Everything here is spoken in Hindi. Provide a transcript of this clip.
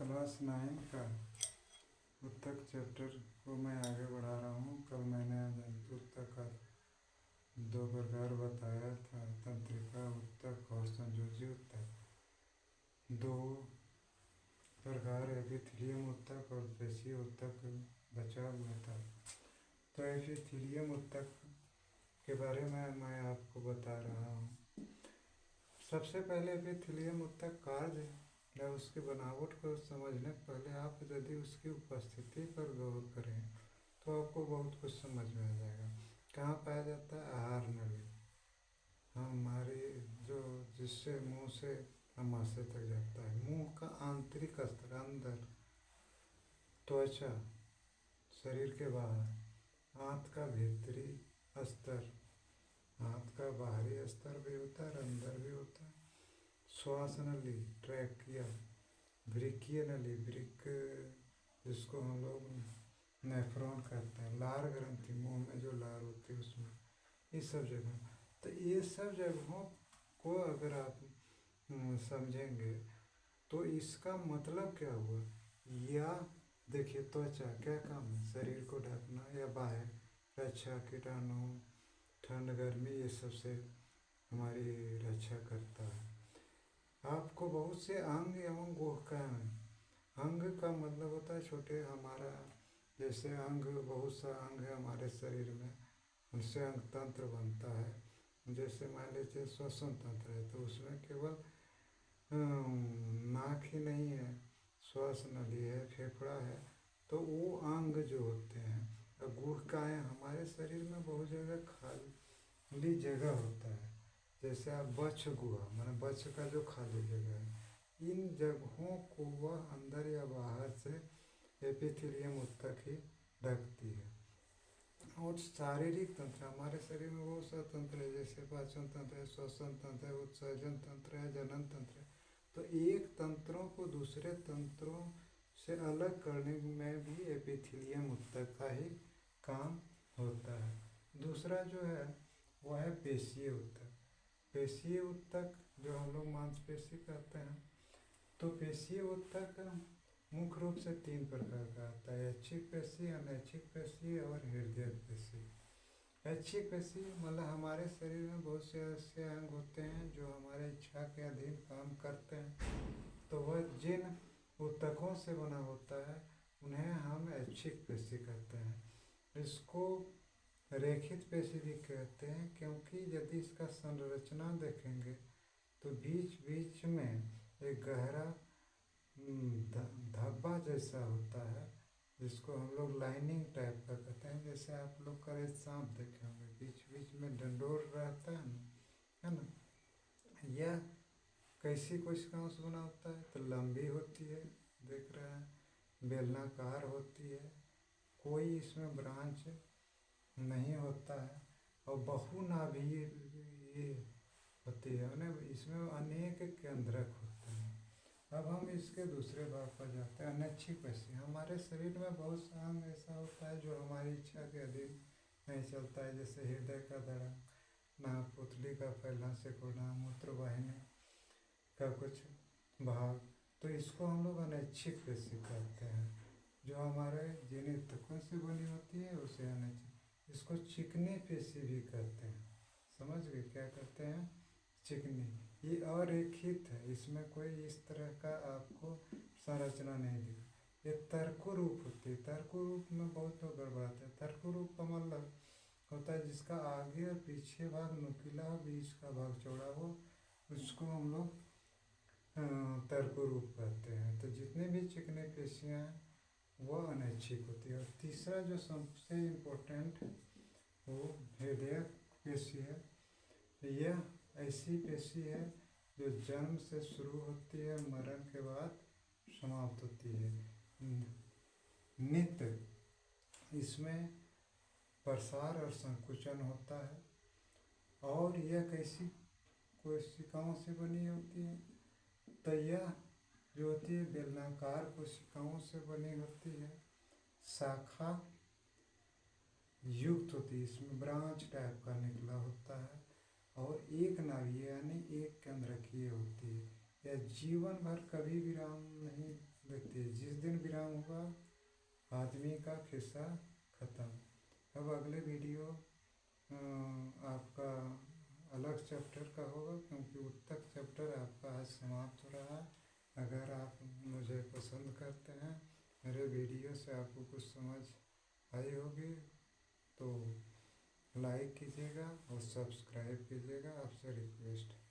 क्लास 9 का उत्तक चैप्टर को मैं आगे बढ़ा रहा हूँ। कल मैंने उत्तक का 2 प्रकार बताया था, तंत्रिका उत्तक और संयोजी उत्तक। 2 प्रकार एपिथेलियम उत्तक और पेशीय उत्तक बचा हुआ था। तो एपिथेलियम उत्तक के बारे में मैं आपको बता रहा हूँ। सबसे पहले एपिथेलियम उत्तक कार्य या उसकी बनावट को समझने पहले आप यदि उसकी उपस्थिति पर गौर करें तो आपको बहुत कुछ समझ में आ जाएगा। कहाँ पाया जाता है? आहार नली, हमारी जो जिससे मुंह से आमाशय तक जाता है। मुंह का आंतरिक स्तर अंदर, त्वचा शरीर के बाहर, आंत का भीतरी स्तर, आंत का बाहरी स्तर भी होता है और अंदर भी होता है। श्वास नली, ट्रैकिया, वृक्कीय नली, वृक्क जिसको हम लोग नेफ्रॉन कहते हैं, लार ग्रंथि, मुंह में जो लार होती है उसमें, इस सब जगह। तो ये सब जगहों को अगर आप समझेंगे तो इसका मतलब क्या हुआ। या देखिए, त्वचा क्या काम है? शरीर को ढकना या बाहर रक्षा, कीटाणु, ठंड, गर्मी, ये सब से हमारी रक्षा करता है। आपको बहुत से अंग एवं गुहकाएं हैं। अंग का मतलब होता है छोटे, हमारा जैसे अंग, बहुत सा अंग है हमारे शरीर में, उनसे अंग तंत्र बनता है। जैसे मान लीजिए श्वसन तंत्र है तो उसमें केवल नाक ही नहीं है, श्वास नली है, फेफड़ा है, तो वो अंग जो होते हैं। और गुहकाएं, हमारे शरीर में बहुत जगह खाली जगह होता है। जैसे आप बच्छ गुहा, माने बच्छ का जो खाली जगह है, इन जगहों को वह अंदर या बाहर से एपिथेलियम उत्तक ही ढकती है। और शारीरिक तंत्र, हमारे शरीर में बहुत सा तंत्र है, जैसे पाचन तंत्र है, श्वसन तंत्र है, उत्सर्जन तंत्र है, जनन तंत्र है। तो एक तंत्रों को दूसरे तंत्रों से अलग करने में भी एपिथेलियम उत्तक का ही काम होता है। दूसरा जो है वह है पेशीय उत्तक। पेशीय उत्तक जो हम लोग मांसपेशी कहते हैं। तो पेशीय उत्तक मुख्य रूप से 3 प्रकार का आता है: ऐच्छिक पेशी, अनैच्छिक पेशी और हृदय पेशी। ऐच्छिक पेशी मतलब हमारे शरीर में बहुत से ऐसे अंग होते हैं जो हमारे इच्छा के अधीन काम करते हैं। तो वह जिन उत्तकों से बना होता है उन्हें हम ऐच्छिक पेशी कहते हैं। इसको रेखित पेशी भी कहते हैं, क्योंकि यदि इसका संरचना देखेंगे तो बीच बीच में एक गहरा धब्बा जैसा होता है, जिसको हम लोग लाइनिंग टाइप का कहते हैं। जैसे आप लोग करे सांप देखे होंगे, बीच बीच में डंडोर रहता है ना। यह कैसी कोशिकाओं से बना होता है? तो लंबी होती है, देख रहे हैं, बेलनाकार होती है, कोई इसमें ब्रांच नहीं होता है और बहुनाभीय होती है, इसमें अनेक केंद्रक होते हैं। अब हम इसके दूसरे भाग पर जाते हैं, अनैच्छिक पेशी। हमारे शरीर में बहुत सा अंग ऐसा होता है जो हमारी इच्छा के अधीन नहीं चलता है, जैसे हृदय का धड़कन, नाकपुतली का फैलना सिकुड़ना, मूत्रवाहिनी का कुछ भाग। तो इसको हम लोग अनैच्छिक पेशी कहते हैं, जो हमारे जिन ऊतकों से बनी होती है उसे अनैच्छिक। इसको चिकनी पेशी भी कहते हैं। समझ गए क्या कहते हैं? चिकनी। ये अरेखित है, इसमें कोई इस तरह का आपको संरचना नहीं दिखा। ये तर्कु रूप होती है। तर्कु रूप में बहुत लोग गड़बड़ाते हैं। तर्कु रूप का मतलब होता है जिसका आगे और पीछे भाग नुकीला हो, बीच का भाग चौड़ा हो, उसको हम लोग तर्कु रूप कहते हैं। तो जितने भी चिकने पेशियाँ हैं वह अनैच्छिक होती है। और तीसरा जो सबसे इम्पोर्टेंट है वो हृदय पेशी है। यह ऐसी पेशी है जो जन्म से शुरू होती है, मरण के बाद समाप्त होती है। नित्य इसमें प्रसार और संकुचन होता है। और यह कैसी कोशिकाओं से बनी होती है? तो यह जो होती है बेलनाकार कोशिकाओं से बनी होती है, शाखा युक्त होती है, इसमें ब्रांच टाइप का निकला होता है और एक नाभीय यानी एक केंद्रकीय होती है। यह जीवन भर कभी विराम नहीं देती हुआ आदमी का खिस्सा खत्म। अब अगले वीडियो आपका अलग चैप्टर का होगा, क्योंकि उत्तक चैप्टर आपका आज समाप्त हो रहा है। अगर आप मुझे पसंद करते हैं, मेरे वीडियो से आपको कुछ समझ आई होगी तो लाइक कीजिएगा और सब्सक्राइब कीजिएगा, आपसे रिक्वेस्ट है।